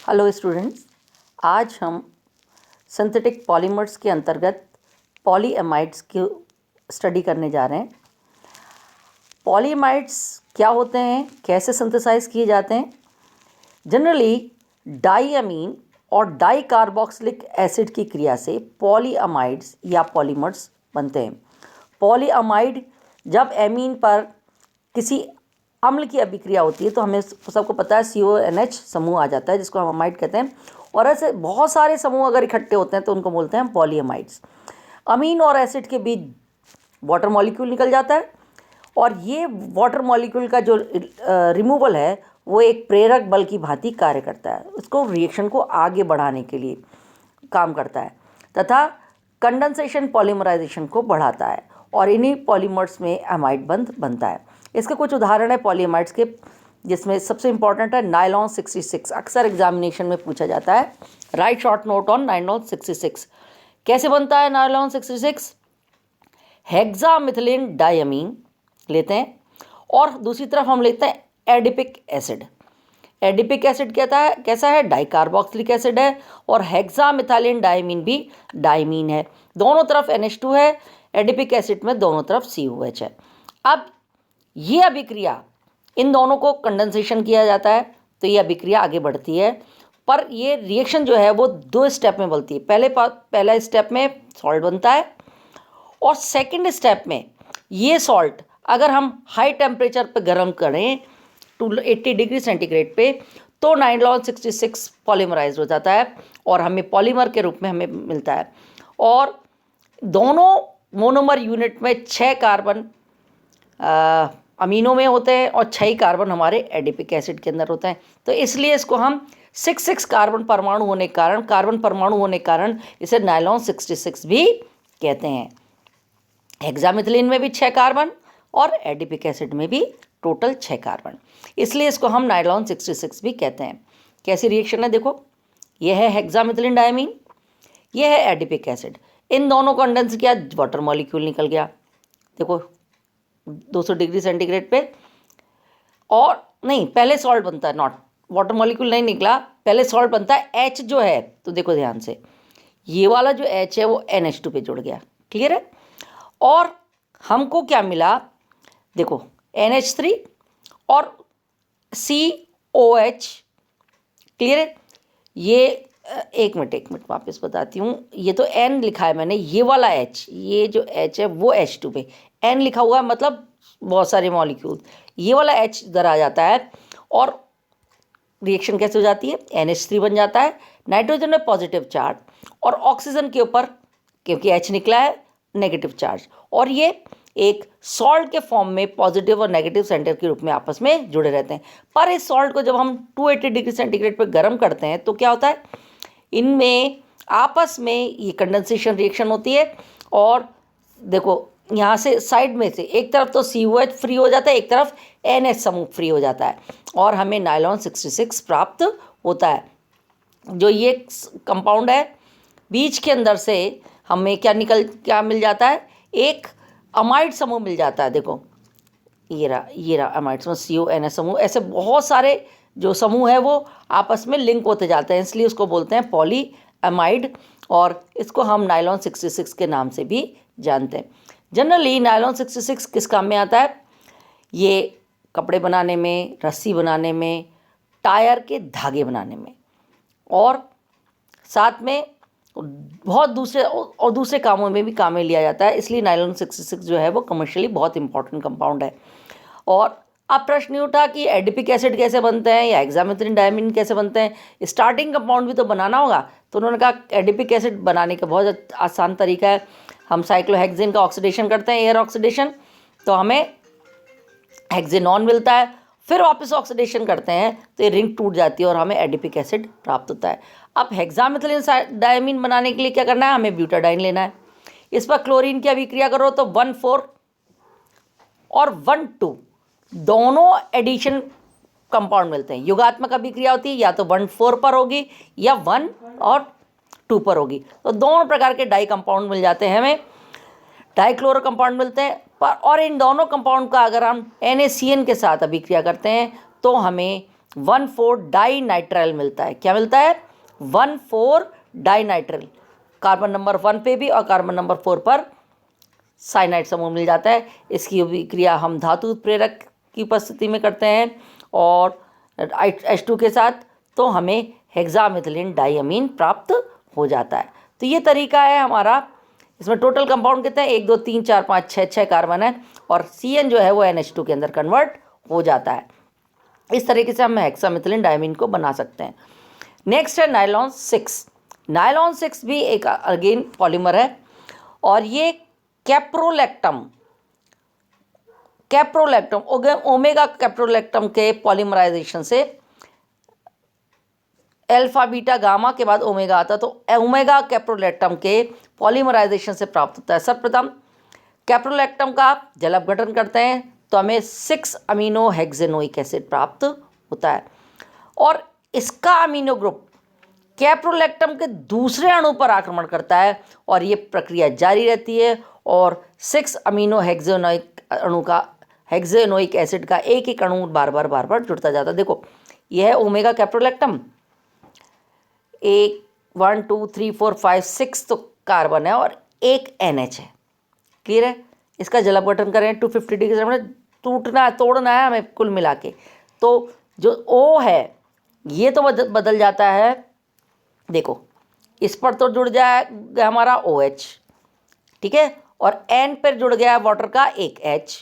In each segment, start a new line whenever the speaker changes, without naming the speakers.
Hello students, आज हम synthetic polymers के अंतर्गत पॉलीएमाइड्स की स्टडी करने जा रहे हैं। पॉलीएमाइड्स क्या होते हैं, कैसे सिंथेसाइज किए जाते हैं? जनरली डाईअमीन और डाई कार्बोक्सिलिक एसिड की क्रिया से पॉलीएमाइड्स या पॉलीमर्स बनते हैं। पॉलीएमाइड जब एमीन पर किसी अम्ल की अभिक्रिया होती है तो हमें सबको पता है CONH समूह आ जाता है, जिसको हम अमाइड कहते हैं। और ऐसे बहुत सारे समूह अगर इकट्ठे होते हैं तो उनको बोलते हैं पॉलीएमाइड्स। अमीन और एसिड के बीच वाटर मॉलिक्यूल निकल जाता है और ये वाटर मॉलिक्यूल का जो रिमूवल है वो एक प्रेरक बल की भांति कार्य करता है, उसको रिएक्शन को आगे बढ़ाने के लिए काम करता है तथा कंडेंसेशन पॉलीमराइजेशन को बढ़ाता है और इन्हीं पॉलीमर्स में एमाइड बनता है। इसके कुछ उदाहरण है पॉलीएमाइड्स के, जिसमें सबसे इंपॉर्टेंट है नायलॉन 66। अक्सर एग्जामिनेशन में पूछा जाता है, right short note on nylon 66। कैसे बनता है नायलॉन 66? हेक्सामिथिलीन डायमीन लेते हैं और दूसरी तरफ हम लेते हैं एडिपिक एसिड। एडिपिक एसिड कैसा है? डाइकार्बोक्सिलिक एसिड है और हेक्सामिथिलीन डायमीन भी डायमीन है। दोनों तरफ NH2 है, एडिपिक एसिड में दोनों तरफ COH है। अब ये अभिक्रिया, इन दोनों को कंडेंसेशन किया जाता है तो ये अभिक्रिया आगे बढ़ती है, पर ये रिएक्शन जो है वो 2 स्टेप में बनती है। पहला स्टेप में सॉल्ट बनता है और सेकंड स्टेप में ये सॉल्ट अगर हम हाई टेम्परेचर पे गर्म करें 280 डिग्री सेंटीग्रेड पे तो नायलॉन 66 पॉलीमराइज हो जाता है और हमें पॉलीमर के रूप में हमें मिलता है। और दोनों मोनोमर यूनिट में 6 कार्बन अमीनो में होते हैं और 6 कार्बन हमारे एडिपिक एसिड के अंदर होते हैं। तो इसलिए इसको हम 6 कार्बन परमाणु होने के कारण इसे नायलॉन 66 भी कहते हैं। हेक्सामिथिलीन में भी 6 कार्बन और एडिपिक एसिड में भी टोटल 6 कार्बन, इसलिए इसको हम नायलॉन 66 भी कहते हैं। कैसी रिएक्शन है देखो, यह है हेक्सामिथिलीन डायमीन, यह है एडिपिक एसिड। इन दोनों को कंडेंस किया, वाटर मॉलिक्यूल निकल गया। देखो 200 डिग्री सेंटीग्रेड पे, और नहीं, पहले सॉल्ट बनता है, नॉट वाटर मॉलिक्यूल नहीं निकला, पहले सॉल्ट बनता है। H जो है, तो देखो ध्यान से, ये वाला जो H है वो NH2 पे जुड़ गया, क्लियर है। और हमको क्या मिला, देखो NH3 और COH, क्लियर है। ये एक मिनट वापस बताती हूँ। ये तो N लिखा है मैंने, ये वाला H, ये जो H है वो H2 पे, N लिखा हुआ है मतलब बहुत सारे मॉलिक्यूल, ये वाला H इधर आ जाता है और रिएक्शन कैसे हो जाती है? NH3 बन जाता है, नाइट्रोजन में पॉजिटिव चार्ज और ऑक्सीजन के ऊपर क्योंकि H निकला है नेगेटिव चार्ज, और ये एक सॉल्ट के फॉर्म में पॉजिटिव और नेगेटिव सेंटर के रूप में आपस में जुड़े रहते हैं। पर इस सॉल्ट को जब हम 280 डिग्री सेंटीग्रेड पर गर्म करते हैं तो क्या होता है, इनमें आपस में ये कंडेंसेशन रिएक्शन होती है और देखो यहाँ से साइड में से एक तरफ तो COH फ्री हो जाता है, एक तरफ NH समूह फ्री हो जाता है और हमें नायलॉन 66 प्राप्त होता है। जो ये कंपाउंड है, बीच के अंदर से हमें क्या मिल जाता है? एक अमाइड समूह मिल जाता है। देखो ये रहा अमाइड समूह, CONH समूह। ऐसे बहुत सारे जो समूह है वो आपस में लिंक होते जाते हैं, इसलिए उसको बोलते हैं पॉलीएमाइड और इसको हम नायलॉन 66 के नाम से भी जानते हैं। जनरली नायलॉन 66 किस काम में आता है? ये कपड़े बनाने में, रस्सी बनाने में, टायर के धागे बनाने में और साथ में बहुत दूसरे कामों में भी काम में लिया जाता है। इसलिए नायलॉन 66 जो है वो कमर्शियली बहुत इंपॉर्टेंट कंपाउंड है। और अब प्रश्न ये उठा कि एडिपिक एसिड कैसे बनते हैं या हेक्सामिथिलीन डायमीन कैसे बनते हैं, स्टार्टिंग कंपाउंड भी तो बनाना होगा। तो उन्होंने कहा एडिपिक एसिड बनाने का बहुत आसान तरीका है, हम साइक्लोहेक्सेन का ऑक्सीडेशन करते हैं, एयर ऑक्सीडेशन, तो हमें हेक्सेनॉन मिलता है, फिर वापस ऑक्सीडेशन करते हैं तो ये रिंग टूट जाती है और हमें एडिपिक एसिड प्राप्त होता है। अब हेक्सामिथिलीन डायमीन बनाने के लिए क्या करना है, हमें ब्यूटाडाइन लेना है। इस पर क्लोरीन की अभिक्रिया करो तो 1,4 और 1,2 दोनों एडिशन कंपाउंड मिलते हैं। युगात्मक अभिक्रिया होती है या तो 1,4 पर होगी या 1 और 2 पर होगी, तो दोनों प्रकार के डाई कंपाउंड मिल जाते हैं हमें, डाइक्लोरो कंपाउंड मिलते हैं। पर और इन दोनों कंपाउंड का अगर हम NaCN के साथ अभिक्रिया करते हैं तो हमें 1,4 डाइनाइट्राइल मिलता है। क्या मिलता है? 1,4 डाइनाइट्राइल। कार्बन नंबर 1 पे भी और कार्बन नंबर 4 पर साइनाइड समूह मिल जाता है। इसकी अभिक्रिया हम धातु उत्प्रेरक की उपस्थिति में करते हैं और H2 के साथ, तो हमें हेक्सामिथिलीन डाइअमीन प्राप्त हो जाता है। तो ये तरीका है हमारा। इसमें टोटल कंपाउंड कितने हैं? 1 2 3 4 5 6 कार्बन है और CN जो है वो NH2 के अंदर कन्वर्ट हो जाता है। इस तरीके से हम हेक्सामिथिलीन डाइअमीन को बना सकते हैं। नेक्स्ट है नायलॉन 6। नायलॉन 6 भी एक अगेन पॉलीमर है और ये कैप्रोलैक्टम ओमेगा कैप्रोलैक्टम के पॉलीमराइजेशन से अल्फा बीटा गामा के बाद ओमेगा आता है, तो ओमेगा कैप्रोलैक्टम के पॉलीमराइजेशन से प्राप्त होता है। सर्वप्रथम कैप्रोलैक्टम का जल अपघटन करते हैं तो हमें 6 अमीनो हेक्सेनोइक एसिड प्राप्त होता है और इसका अमीनो ग्रुप कैप्रोलैक्टम के दूसरे अणु पर आक्रमण करता है और ये प्रक्रिया जारी रहती है और 6 अमीनो हेक्सेनोइक अणु का हेक्सेनोइक एसिड का एक एक अणु बार बार जुड़ता जाता है। देखो यह है ओमेगा कैप्रोलैक्टम, 1 2 3 4 5 6 तो कार्बन है और एक NH है। क्लियर है? इसका जल अपघटन करें 250 डिग्री से तोड़ना है हमें कुल मिला के। तो जो O है ये तो बदल जाता है। देखो इस पर तो जुड़ जाएगा हमारा OH, ठीक है, और N पर जुड़ गया वाटर का एक H।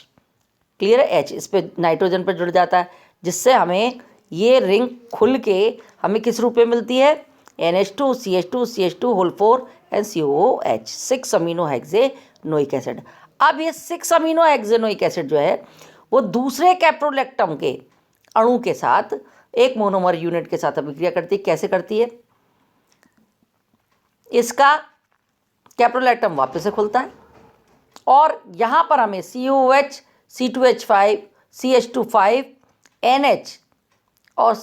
क्लियर है? H इस पर नाइट्रोजन पर जुड़ जाता है जिससे हमें ये रिंग खुल के हमें किस रूप में मिलती है? NH2 CH2 CH2 whole 4 and COOH, 6 amino hexanoic acid. अब ये 6 अमीनो हेक्सेनोइक एसिड जो है वो दूसरे कैप्रोलैक्टम के अणु के साथ एक मोनोमर यूनिट के साथ अभिक्रिया करती है। कैसे करती है? इसका कैप्रोलैक्टम वापस से खुलता है और यहाँ पर हमें COOH C2H5 CH2 NH और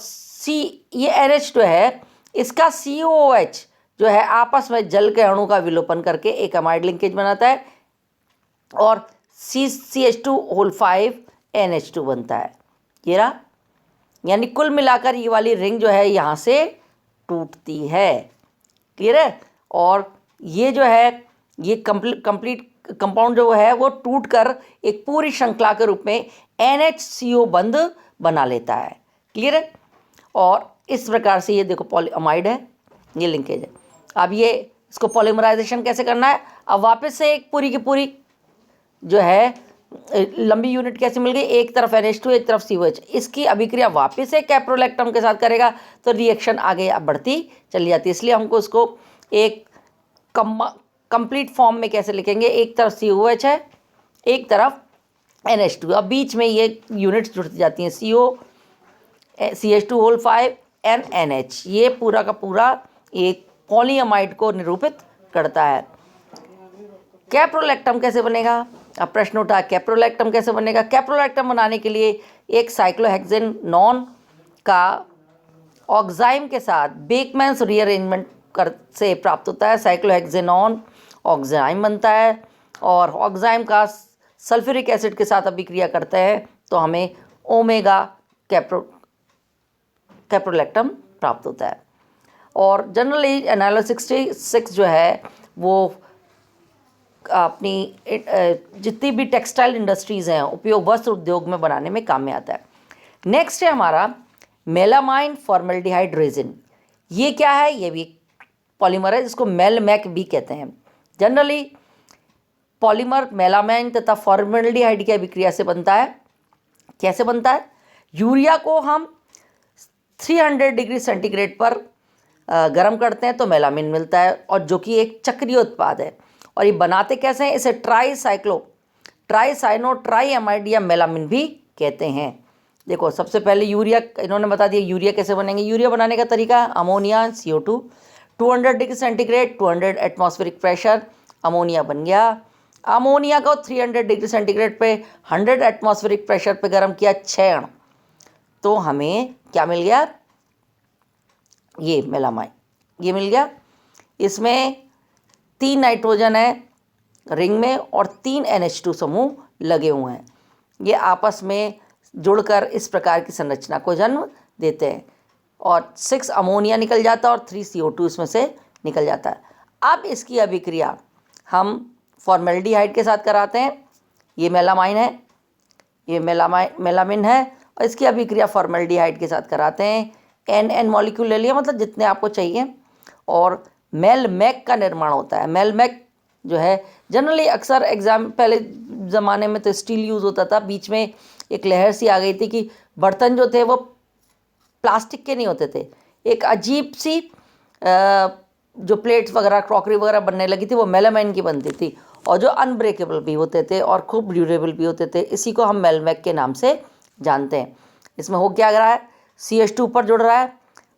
ये NH जो है इसका COOH जो है आपस में जल के अणु का विलोपन करके एक अमाइड लिंकेज बनाता है और CH2 होल 5 NH2 बनता है। ये रहा, यानी कुल मिलाकर ये वाली रिंग जो है यहाँ से टूटती है। क्लियर है? और ये जो है ये कंप्लीट कंपाउंड जो है वो टूटकर एक पूरी श्रृंखला के रूप में NHCO बंध बना लेता है। क्लियर है? और इस प्रकार से ये देखो पॉलीअमाइड है, ये लिंकेज है। अब ये इसको पॉलीमराइजेशन कैसे करना है? अब वापस से एक पूरी की पूरी जो है लंबी यूनिट कैसे मिल गई? एक तरफ NH2 एक तरफ COH। इसकी अभिक्रिया वापस से कैप्रोलैक्टम के साथ करेगा तो रिएक्शन आगे अब बढ़ती चली जाती है। इसलिए हमको इसको एक कंप्लीट फॉर्म में कैसे लिखेंगे? एक तरफ COH है एक तरफ NH2, अब बीच में ये यूनिट्स जुड़ती जाती हैं CH2 होल 5 एंड NH। ये पूरा का पूरा एक पॉलीअमाइड को निरूपित करता है। कैप्रोलैक्टम कैसे बनेगा? अब प्रश्न उठा कैप्रोलैक्टम कैसे बनेगा? कैप्रोलैक्टम बनाने के लिए एक साइक्लोहेक्सेनॉन का ऑक्साइम के साथ बेकमैन्स रीअरेंजमेंट से प्राप्त होता है। साइक्लोहेक्सेनॉन ऑक्साइम बनता है और ऑक्साइम का सल्फ्यूरिक एसिड के साथ अभिक्रिया करते हैं तो हमें ओमेगा कैप्रोलैक्टम प्राप्त होता है। और जनरली नायलॉन 66 जो है वो अपनी जितनी भी टेक्सटाइल इंडस्ट्रीज़ हैं उपयोग वस्त्र उद्योग में बनाने में काम में आता है। नेक्स्ट है हमारा मेलामाइन फॉर्मल्डिहाइड रेजिन। ये क्या है? ये भी पॉलीमर है जिसको मेलमैक भी कहते हैं। जनरली पॉलीमर मेलामाइन तथा फॉर्मल्डिहाइड की अभिक्रिया से बनता है। कैसे बनता है? यूरिया को हम 300 डिग्री सेंटीग्रेड पर गर्म करते हैं तो मेलामिन मिलता है और जो कि एक चक्रीय उत्पाद है। और ये बनाते कैसे हैं? इसे ट्राइसाइनोट्राइअमाइड या मेलामिन भी कहते हैं। देखो सबसे पहले यूरिया इन्होंने बता दिया। यूरिया कैसे बनेंगे? यूरिया बनाने का तरीका ammonia CO2 200 degree centigrade 200 atmospheric pressure ammonia बन गया। अमोनिया को 300 डिग्री सेंटीग्रेड पे 100 एटमॉस्फेरिक प्रेशर पे गर्म किया 6 अण, तो हमें क्या मिल गया? ये मेलामाइन, ये मिल गया। इसमें 3 नाइट्रोजन है रिंग में और 3 NH2 समूह लगे हुए हैं। ये आपस में जुड़कर इस प्रकार की संरचना को जन्म देते हैं और 6 अमोनिया निकल जाता है और 3 CO2 इसमें से निकल जाता है। अब इसकी अभिक्रिया हम फॉर्मेल्डिहाइड के साथ कराते हैं। ये मेलामाइन है, ये मेलामिन है और इसकी अभिक्रिया फॉर्मेल्डिहाइड के साथ कराते हैं। एन मॉलिक्यूल ले लिया, मतलब जितने आपको चाहिए, और मेलमैक का निर्माण होता है। मेलमैक जो है जनरली अक्सर एग्जाम, पहले ज़माने में तो स्टील यूज़ होता था, बीच में एक लहर सी आ गई थी कि बर्तन जो थे वो प्लास्टिक के नहीं होते थे, एक अजीब सी जो प्लेट्स वगैरह क्रॉकरी वगैरह बनने लगी थी वो मेलामाइन की बनती थी और जो अनब्रेकेबल भी होते थे और खूब ड्यूरेबल भी होते थे। इसी को हम मेलमैक के नाम से जानते हैं। इसमें हो क्या रहा है, CH2 ऊपर जुड़ रहा है,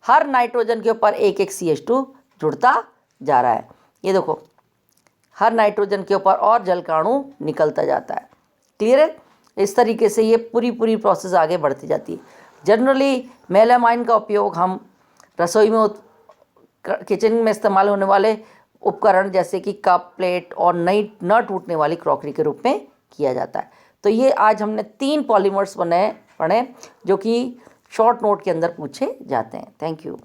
हर नाइट्रोजन के ऊपर एक एक CH2 जुड़ता जा रहा है। ये देखो, हर नाइट्रोजन के ऊपर और जलकाणु निकलता जाता है। क्लियर है? इस तरीके से ये पूरी प्रोसेस आगे बढ़ती जाती है। जनरली मेलामाइन का उपयोग हम रसोई में, किचन में इस्तेमाल होने वाले उपकरण जैसे कि कप, प्लेट और नई न टूटने वाली क्रॉकरी के रूप में किया जाता है। तो ये आज हमने 3 पॉलीमर्स पढ़े जो कि शॉर्ट नोट के अंदर पूछे जाते हैं। Thank you.